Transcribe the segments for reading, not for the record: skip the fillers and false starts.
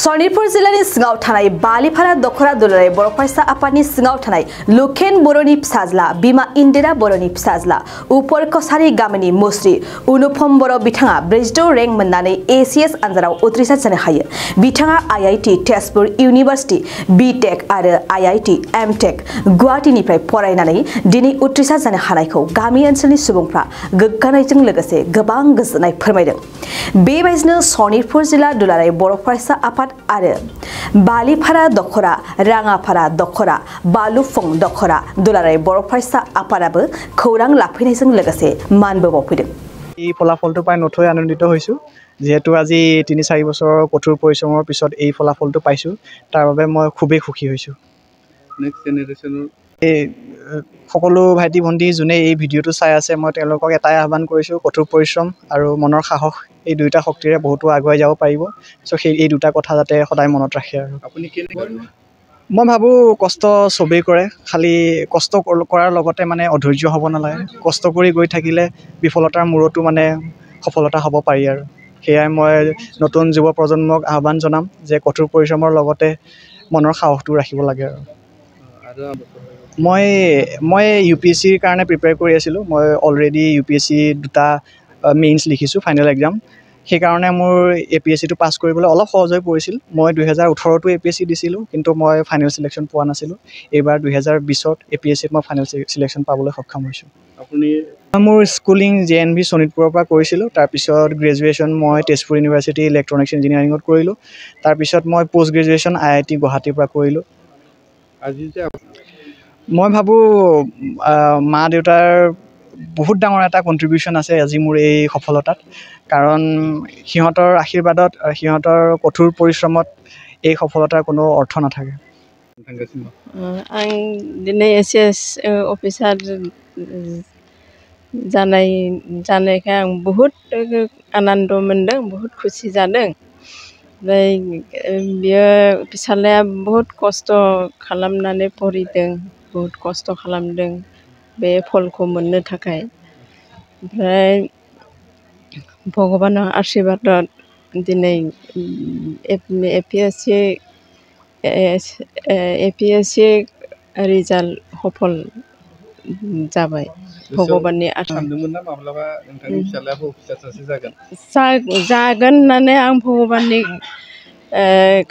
सनितपुर जिल्लानि सिङाव थानाय बालिफारा दखरा दुलाराय बर' फरायसा आफादनि सिङाव थानाय लुखेन बर'नि फिसाज्ला बिमा इन्दिरा बर'नि फिसाज्ला उपर कसारी गामिनि मुस्रि अनुपम बर' बिथाङा 42 रेंक मोननानै ACS आनजादाव उथ्रिसार जानो हायो। बिथाङा IIT तेजपुर इउनिभार्सिटी BTech आरो IIT MTech गुवाहाटीनिफ्राय फरायनानै दिनै उथ्रिसार जानो हानायखौ गामि ओनसोलनि सुबुंफ्रा गोग्गानायजों लोगोसे गोबां गोजोननाय फोरमायदों। बेबायदिनो सनितपुर जिल्ला दुलाराय बर' फरायसा आफाद आरो बालिफारा दखरा राङाफारा दखरा बालुफं दखरा दुलाराय बर' फरायसा आफादाबो खौरां लाफैनायजों लोगोसे मानबो बावफैदों। এই ফলাফলটো পাই নথৈ আনন্দিত হৈছো যেহেতু আজি ৩-৪ বছৰৰ কঠোৰ পৰিশ্ৰমৰ পিছত এই ফলাফলটো পাইছো তাৰ বাবে মই খুবেই সুখী হৈছো। নেক্সট জেনেৰেচনৰ এই সকলো ভাইটি ভণ্টি যোনে এই ভিডিঅ'টো চাই আছে মই তেওঁলোকক এটাই আহ্বান কৰিছো কঠোৰ পৰিশ্ৰম আৰু মনৰ সাহস এই দুইটা শক্তিৰে বহুতো আগুৱাই যাব পাৰিব। সো এই দুটা কথা যাতে সদায় মনত ৰাখে। আৰু আপুনি মই ভাবো কষ্ট সবেই কৰে খালি কষ্ট কৰাৰ লগতে মানে অধৈৰ্য হ'ব নালাগে। কষ্ট কৰি গৈ থাকিলে বিফলতাৰ মূৰতো মানে সফলতা হ'ব পাৰি। আৰু সেয়াই মই নতুন যুৱ প্ৰজন্মক আহ্বান জনাম যে কঠোৰ পৰিশ্ৰমৰ লগতে মনৰ সাহসটো ৰাখিব লাগে। আৰু মই UPSCৰ কাৰণে প্ৰিপেয়াৰ কৰি আছিলোঁ। মই অলৰেডি UPSC দুটা মেইনছ লিখিছোঁ ফাইনেল এক্সাম। সেইকাৰণে মোৰ APSCটো পাছ কৰিবলৈ অলপ সহজ হৈ পৰিছিল। মই 2018তো APSC দিছিলোঁ কিন্তু মই ফাইনেল চিলেকশ্যন পোৱা নাছিলোঁ। এইবাৰ 2020ত APSCত মই ফাইনেল চিলেকশ্যন পাবলৈ সক্ষম হৈছোঁ। আপুনি মোৰ স্কুলিং JNV শোণিতপুৰৰ পৰা কৰিছিলোঁ। তাৰপিছত গ্ৰেজুৱেশ্যন মই তেজপুৰ ইউনিভাৰ্চিটি ইলেক্ট্ৰনিক্স ইঞ্জিনিয়াৰিঙত কৰিলোঁ। তাৰপিছত মই পোষ্ট গ্ৰেজুৱেশ্যন IIT গুৱাহাটীৰ পৰা কৰিলোঁ। আজি যে মই ভাবোঁ মা দেউতাৰ বহুত ডাঙৰ এটা কণ্ট্ৰিবিউশ্যন আছে আজি মোৰ এই সফলতাত। কাৰণ সিহঁতৰ আশীৰ্বাদত সিহঁতৰ কঠোৰ পৰিশ্ৰমত এই সফলতাৰ কোনো অৰ্থ নাথাকে। आं दिनै ACS अफिसार जानायखाय आं बहुत आनन्द मोनदों, बहुत खुसि जादों। बियो फिसालाया बहुत खस्थ' खालामनानै फरायदों, बहुत खस्थ' खालामदों बे फलखौ मोननो थाखाय। ओमफ्राय भगबाननि आशीर्बादत दिनै APSC रिजाल्ट सफल जाबाय। भगबाननि सानदोंमोन ना माब्लाबा नोंथांनि फिसालायाबो अफिसार सासे जागोन होननानै आं भगबाननि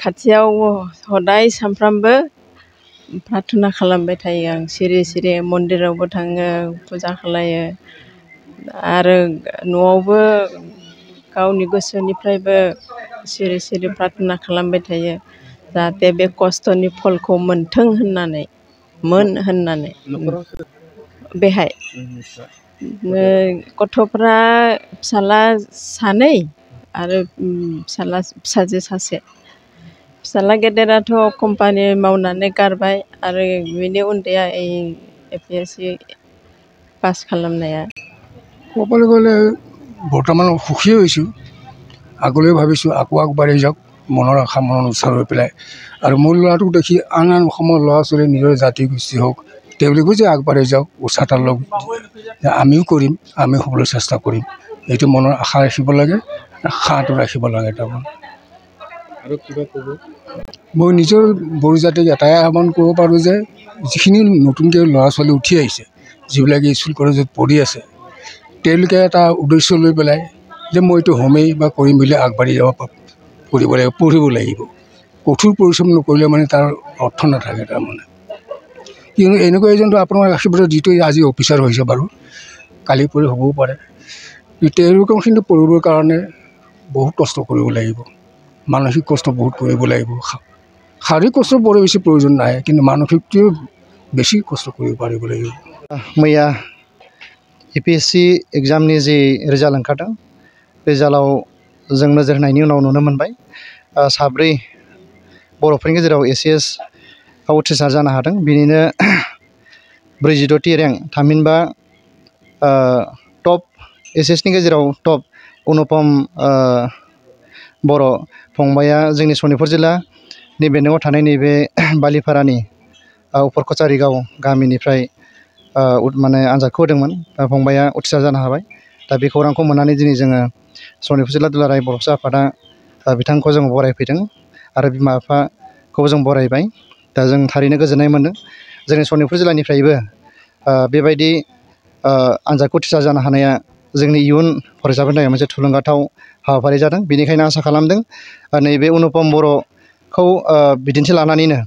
खाथियाव हदाय सानफ्रामबो प्रार्थना खालामबाय थायो। आं सिरि सिरि मन्दिरावबो थाङो, फुजा खालायो आरो न'आवबो गावनि गोसोनिफ्रायबो सिरि सिरि प्रार्थना खालामबाय थायो जाहाथे बे खस्थ'नि फलखौ मोनथों होननानै बेहाय गथ'फ्रा फिसाला सानै आरो फिसाजो सासे। फिसाला गेदेराथ' कम्पानि मावनानै गारबाय आरो बिनि उन्दैया APSC पास खालामनाया। ক'বলৈ গ'লে বৰ্তমান সুখী হৈছোঁ। আগলৈ ভাবিছোঁ আকৌ আগবাঢ়ি যাওক মনৰ আশা মনৰ উৎসাহ লৈ পেলাই। আৰু মোৰ ল'ৰাটোক দেখি আন অসমৰ ল'ৰা ছোৱালী নিজৰ জাতি গোষ্ঠী হওক তেওঁলোকো যে আগবাঢ়ি যাওক উৎসাহ এটা লওক আমিও কৰিম, আমি হ'বলৈ চেষ্টা কৰিম। এইটো মনৰ আশা ৰাখিব লাগে, আশাটো ৰাখিব লাগে। তাৰমানে আৰু কিবা ক'ব মই নিজৰ বড়ো জাতিক এটাই আহ্বান কৰিব পাৰোঁ যে যিখিনি নতুনকৈ ল'ৰা ছোৱালী উঠি আহিছে যিবিলাকে স্কুল কলেজত পঢ়ি আছে তেওঁলোকে এটা উদ্দেশ্য লৈ পেলাই যে মই এইটো হ'মেই বা কৰিম বুলি আগবাঢ়ি যাব কৰিব লাগিব, পঢ়িব লাগিব। কঠোৰ পৰিশ্ৰম নকৰিলে মানে তাৰ অৰ্থ নাথাকে। তাৰমানে কিয়নো এনেকুৱা এজনটো আপোনাৰ আশীৰ্বাদত যিটো আজি অফিচাৰ হৈছে বাৰু কালি পৰি হ'বও পাৰে। তেওঁলোকক কিন্তু পঢ়িবৰ কাৰণে বহুত কষ্ট কৰিব লাগিব, মানসিক কষ্ট বহুত কৰিব লাগিব। শাৰীৰিক কষ্ট বৰ বেছি প্ৰয়োজন নাই কিন্তু মানসিকটোও বেছি কষ্ট কৰিব পাৰিব লাগিব। मैया APSC एग्जामनि जि रिजाल्ट ओंखारदों रिजाल्टआव जों नोजोर होनायनि उनाव नुनो मोनबाय 4 बर'फोरनि गेजेराव ACS आव उथ्रिसार जानो हादों। बिनिनो 46 रेंक थामहिनबा टप ACSनि गेजेराव टप अनुपम बर' फंबाया जोंनि सनितपुर जिल्ला बेन्दोङाव थानाय नैबे बालिफारानि उपर कचारी गामिनिफ्राय माने आनजादखौ होदोंमोन। फंबाया उथ्रिसार जानो हाबाय। दा बे खौरांखौ मोननानै दिनै जोङो सनितपुर जिल्ला दुलाराय बर' फरायसा आफादा बिथांखौ जों बरायफैदों आरो बिमा बिफाखौ जों बरायबाय। दा जों थारैनो गोजोननाय मोन्दों। जोंनि सनितपुर जिल्लानिफ्रायबो बेबायदि आनजादखौ उथ्रिसार जानो हानाया जोंनि इयुन फरायसाफोरनि थाखाय मोनसे थुलुंगाथाव हाबाफारि जादों। बेनिखायनो आसा खालामदों नैबे अनुपम बर'खौ बिदिन्थि लानानैनो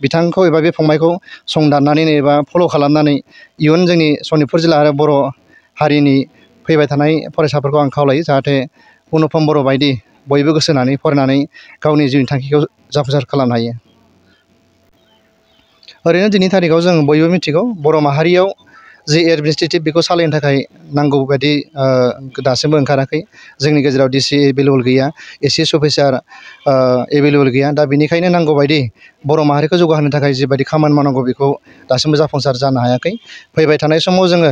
बिथांखौ एबा बे फंबायखौ संदाननानै एबा फल' खालामनानै इयुन जोंनि सनितपुर जिल्ला आरो बर' हारिनि फैबाय थानाय फरायसाफोरखौ आं खावलायो जाहाथे अनुपम बर' बायदि बयबो गोसो होनानै फरायनानै गावनि जिउनि थांखिखौ जाफुंसार खालामनो हायो। ओरैनो दिनैनि थारिखआव जों बयबो मिथिगौ बर' माहारियाव जि एडमिनिस्ट्रेटिभ बेखौ सालायनो थाखाय नांगौ बायदि दासिमबो ओंखाराखै। जोंनि गेजेराव डिसि एभेलेबल गैया, ACS अफिसार एभेलेबल गैया। दा बेनिखायनो नांगौ बायदि बर' माहारिखौ जौगाहोनो थाखाय जिबायदि खामानि मावनांगौ बेखौ दासिमबो जाफुंसार जानो हायाखै। फैबाय थानाय समाव जोङो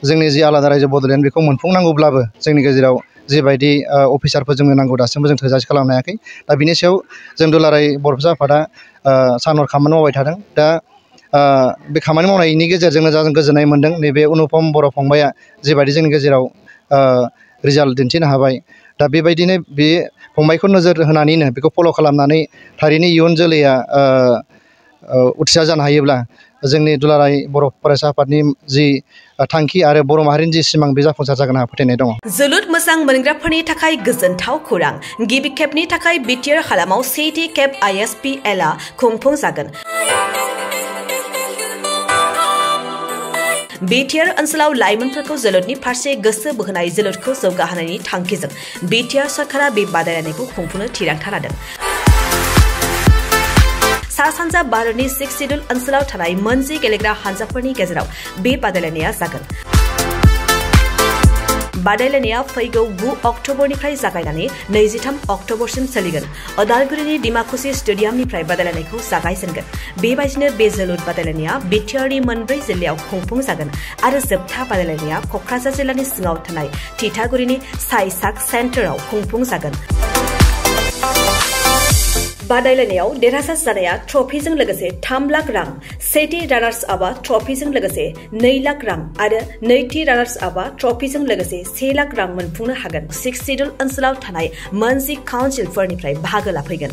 जोंनि जि आलादा रायजो बड'लेण्ड बेखौ मोनफुंनांगौब्लाबो जोंनि गेजेराव जिबायदि अफिसारफोर जोंनो नांगौ दासिमबो जों थोजासे खालामनो हायाखै। दा बिनि सायाव जों दुलाराय बर' फिसा आफादा सान हर खामानि मावबाय थादों। दा बे खामानि मावनायनि गेजेरजोंनो जों गोजोननाय मोन्दों नैबे अनुपम बर' फंबाया जिबायदि जोंनि गेजेराव रिजाल्ट दिन्थिनो हाबाय। दा बेबायदिनो बे फंबायखौ नोजोर होनानैनो बेखौ फल' खालामनानै थारैनो इयुन जोलैया उथ्रिसार जानो हायोब्ला जोंनि दुलाराय बर' फरायसा आफादनि जि थांखि आरो बर' माहारिनि जि सिमां बे जाफुंसार जागोन होनना फोथायनाय दङ। जोलुर मोजां मोनग्राफोरनि थाखाय गोजोनथाव खौरां। गिबि खेबनि थाखाय बिटिआर हालामाव 7थि खेब ISPL आ खुंफुंजागोन। बिटिआर ओनसोलाव लाइमोनफोरखौ जोलुरनि फारसे गोसो बोहोनाय जोलुरखौ जौगाहोनायनि थांखिजों बिटिआर सरकारा बे बादायलायनायखौ खुंफुंनो थिरांथा लादों। सा-सानजा भारतनि 6 सिडुल ओनसोलाव थानाय मोनजि गेलेग्रा हानजाफोरनि गेजेराव बे बादायलायनाया जागोन। बादायलायनाया फैगौ 9 अक्ट'बरनिफ्राय जागायनानै 23 अक्ट'बरसिम सोलिगोन। अदालगुरिनि डिमाकुसि स्टेडियामनिफ्राय बादायलायनायखौ जागायजेनगोन। बेबायदिनो बे जोलुर बादायलायनाया बिटिआरनि मोनब्रै जिल्लायाव खुंफुंजागोन आरो जोबथा बादायलायनाया क'क्राझार जिल्लानि सिङाव थानाय थिथागुरिनि साइसाक सेन्टाराव खुंफुंजागोन। बादायलायनायाव देरहासार जानाया ट्रफिजों लोगोसे 3 लाख रां, सेथि रानार्स आपआ ट्रफिजों लोगोसे 2 लाख रां आरो नैथि रानार्स आपआ ट्रफिजों लोगोसे 1 लाख रां मोनफुंनो हागोन। 6 सिडुल ओनसोलाव थानाय मोनजि काउन्सिलफोरनिफ्राय बाहागो लाफैगोन।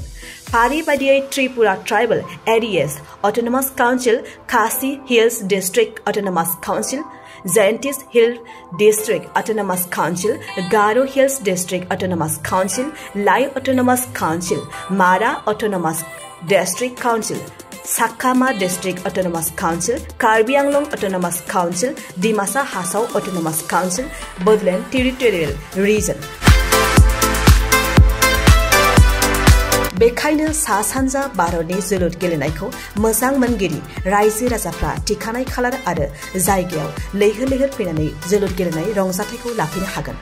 फारि बायदियै Tripura tribal ADS autonomous council, Khasi hills district autonomous council, Jaintias hill district autonomous council, Garo hills district autonomous council, Lai autonomous council, Mara autonomous district council, Chakma district autonomous council, Karbi Anglong autonomous council, Dimasa Hasao autonomous council, Bodoland territorial region. बेखायनो सा-सानजा भारतनि जोलुर गेलेनायखौ मोजां मोनगिरि रायजो राजाफ्रा थिखानाय खालार आरो जायगायाव लैहोर लैहोर फैनानै जोलुर गेलेनाय रंजाथायखौ लाफैनो हागोन।